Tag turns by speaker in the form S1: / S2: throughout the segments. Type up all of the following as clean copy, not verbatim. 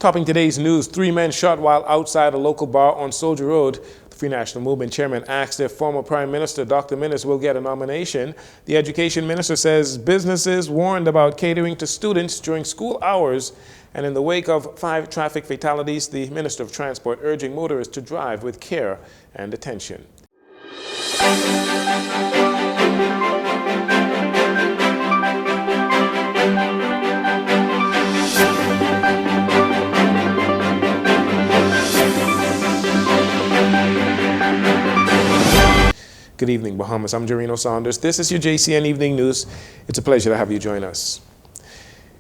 S1: Topping today's news, 3 men shot while outside a local bar on Soldier Road. The Free National Movement chairman asked if former Prime Minister Dr. Minnis will get a nomination. The education minister says businesses warned about catering to students during school hours. And in the wake of 5 traffic fatalities, the Minister of Transport urging motorists to drive with care and attention. Good evening, Bahamas. I'm Jarino Saunders. This is your JCN Evening News. It's a pleasure to have you join us.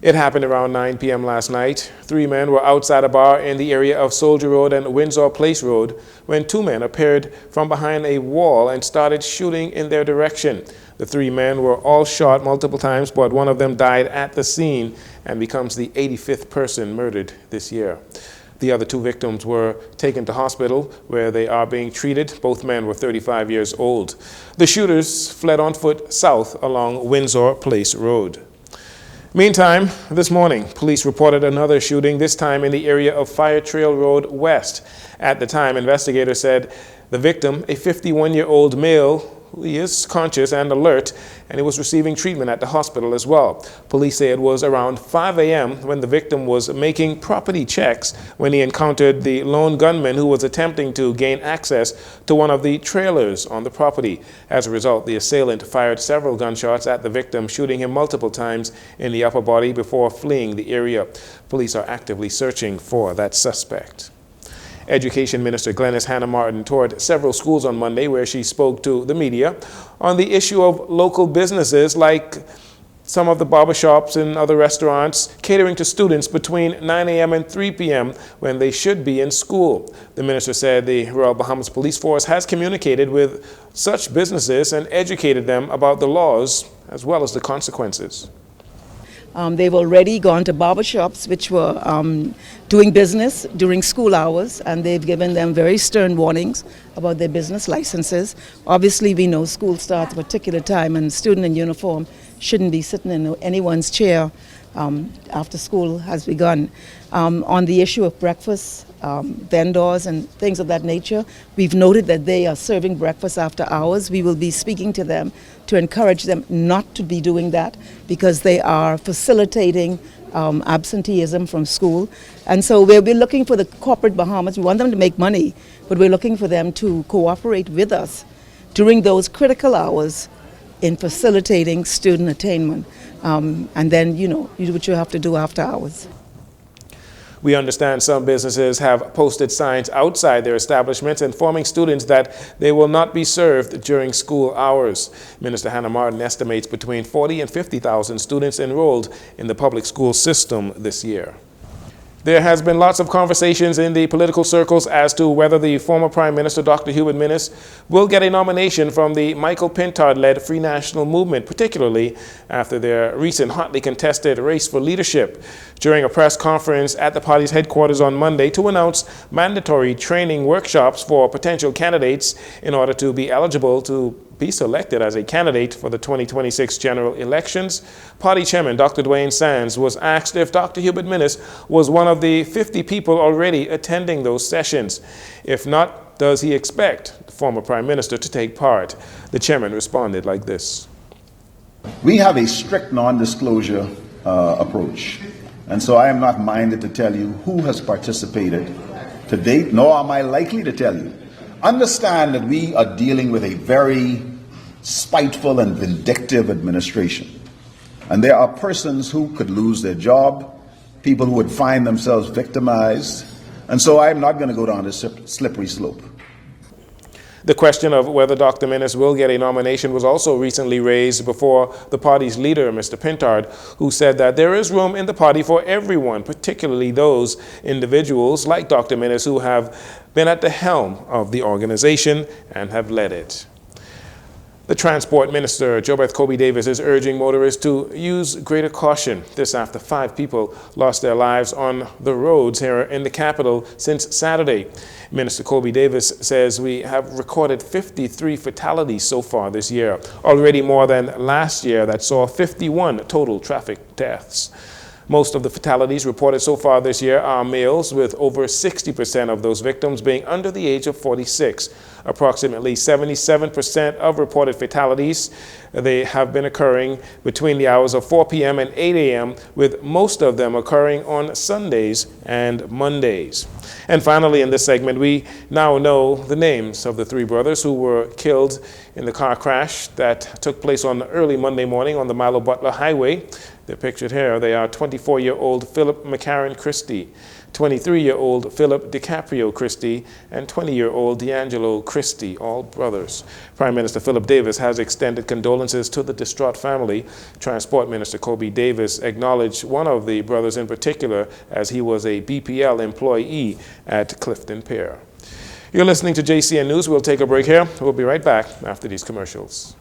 S1: It happened around 9 p.m. last night. 3 men were outside a bar in the area of Soldier Road and Windsor Place Road when 2 men appeared from behind a wall and started shooting in their direction. The 3 men were all shot multiple times, but one of them died at the scene and becomes the 85th person murdered this year. The other 2 victims were taken to hospital where they are being treated. Both men were 35 years old. The shooters fled on foot south along Windsor Place Road. Meantime, this morning, police reported another shooting, this time in the area of Fire Trail Road West. At the time, investigators said the victim, a 51-year-old male, he is conscious and alert, and he was receiving treatment at the hospital as well. Police say it was around 5 a.m. when the victim was making property checks when he encountered the lone gunman who was attempting to gain access to one of the trailers on the property. As a result, the assailant fired several gunshots at the victim, shooting him multiple times in the upper body before fleeing the area. Police are actively searching for that suspect. Education Minister Glenys Hannah Martin toured several schools on Monday where she spoke to the media on the issue of local businesses like some of the barbershops and other restaurants catering to students between 9 a.m. and 3 p.m. when they should be in school. The minister said the Royal Bahamas Police Force has communicated with such businesses and educated them about the laws as well as the consequences.
S2: They've already gone to barbershops which were doing business during school hours, and they've given them very stern warnings about their business licenses. Obviously, we know school starts at a particular time, and a student in uniform shouldn't be sitting in anyone's chair after school has begun. On the issue of breakfast, vendors and things of that nature, we've noted that they are serving breakfast after hours. We will be speaking to them to encourage them not to be doing that because they are facilitating absenteeism from school. And so we'll be looking for the corporate Bahamas. We want them to make money, but we're looking for them to cooperate with us during those critical hours in facilitating student attainment. And then, you do what you have to do after hours.
S1: We understand some businesses have posted signs outside their establishments informing students that they will not be served during school hours. Minister Hannah Martin estimates between 40 and 50,000 students enrolled in the public school system this year. There has been lots of conversations in the political circles as to whether the former Prime Minister, Dr. Hubert Minnis, will get a nomination from the Michael Pintard-led Free National Movement, particularly after their recent hotly contested race for leadership. During a press conference at the party's headquarters on Monday to announce mandatory training workshops for potential candidates in order to be eligible to be selected as a candidate for the 2026 general elections, party chairman Dr. Dwayne Sands was asked if Dr. Hubert Minnis was one of the 50 people already attending those sessions. If not, does he expect the former Prime Minister to take part? The chairman responded like this.
S3: We have a strict non-disclosure approach, and so I am not minded to tell you who has participated to date, nor am I likely to tell you. Understand that we are dealing with a very spiteful and vindictive administration. And there are persons who could lose their job, people who would find themselves victimized. And so I'm not going to go down this slippery slope.
S1: The question of whether Dr. Minnis will get a nomination was also recently raised before the party's leader, Mr. Pintard, who said that there is room in the party for everyone, particularly those individuals like Dr. Minnis who have been at the helm of the organization and have led it. The Transport Minister, Jobeth Kobe Davis, is urging motorists to use greater caution. This after 5 people lost their lives on the roads here in the capital since Saturday. Minister Kobe Davis says we have recorded 53 fatalities so far this year, already more than last year that saw 51 total traffic deaths. Most of the fatalities reported so far this year are males, with over 60% of those victims being under the age of 46. Approximately 77% of reported fatalities, they have been occurring between the hours of 4 p.m. and 8 a.m., with most of them occurring on Sundays and Mondays. And finally, in this segment, we now know the names of the three brothers who were killed in the car crash that took place on early Monday morning on the Milo Butler Highway. They're pictured here. They are 24-year-old Philip McCarran Christie, 23-year-old Philip DiCaprio Christie, and 20-year-old D'Angelo Christie, all brothers. Prime Minister Philip Davis has extended condolences to the distraught family. Transport Minister Kobe Davis acknowledged one of the brothers in particular, as he was a BPL employee at Clifton Pier. You're listening to JCN News. We'll take a break here. We'll be right back after these commercials.